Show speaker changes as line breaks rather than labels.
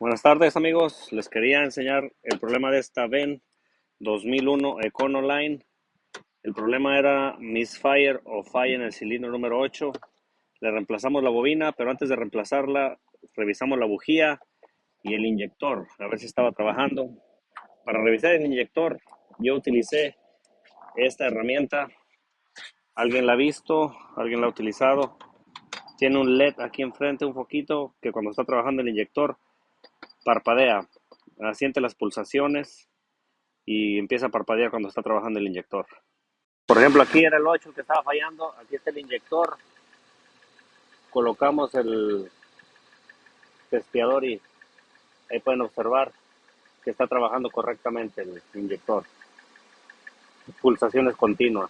Buenas tardes amigos, les quería enseñar el problema de esta VEN 2001 Econoline. El problema era misfire o falla en el cilindro número 8. Le reemplazamos la bobina, pero antes de reemplazarla revisamos la bujía y el inyector, a ver si estaba trabajando. Para revisar el inyector yo utilicé esta herramienta. ¿Alguien la ha visto? ¿Alguien la ha utilizado? Tiene un LED aquí enfrente, un foquito, que cuando está trabajando el inyector parpadea, siente las pulsaciones y empieza a parpadear cuando está trabajando el inyector. Por ejemplo, aquí era el 8 que estaba fallando, aquí está el inyector, colocamos el testeador y ahí pueden observar que está trabajando correctamente el inyector, pulsaciones continuas.